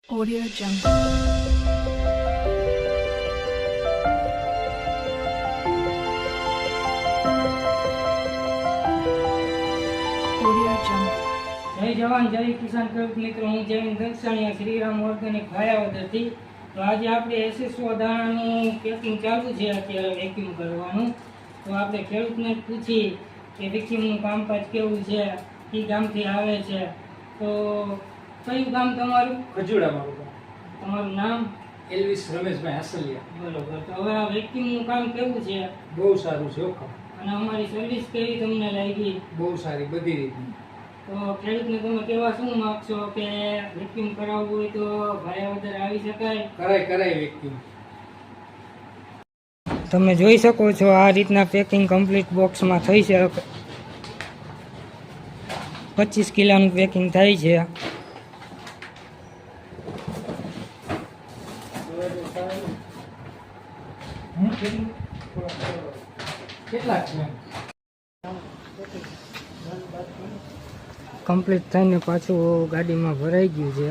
Audio Jungle. Audio Jungle. જય જવાન જય કિસાન ખેડૂત મિત્રો, હું જૈન દક્ષાણીયા શ્રીરામ ઓર્ગેનિક ભાયાવદરથી. તો આજે આપણે એસએસઓ દાણાનું પેકિંગ ચાલુ છે, અત્યારે વેક્યુમ કરવાનું. તો આપણે ખેડૂતને પૂછી કે વેક્યુમનું કામકાજ કેવું છે, કઈ ગામથી આવે છે. તો કયું ગામ તમારું? ખજુડા મારું ગામ. તમારું નામ? એલ્વિસ રમેશભાઈ હાસલિયા. બરોબર. તો હવે આ વેક્યુમનું કામ કેવું છે બહુ સારું છે ઓકે. અને અમારી સર્વિસ કેવી તમને લાગી? બહુ સારી બધી રીતની. તો ખેડૂતને તમે કેવા શું માગશો કે વેક્યુમ કરાવવું હોય તો ભાયાવદર આવી શકાય? કરાય વ્યક્તિ. તમે જોઈ શકો છો આ રીતના પેકિંગ કમ્પ્લીટ બોક્સમાં થઈ છે. 25 કિલોનું પેકિંગ થાય છે. કેટલા છે? કમ્પ્લીટ થઈને પાછું ગાડીમાં ભરાઈ ગયું છે.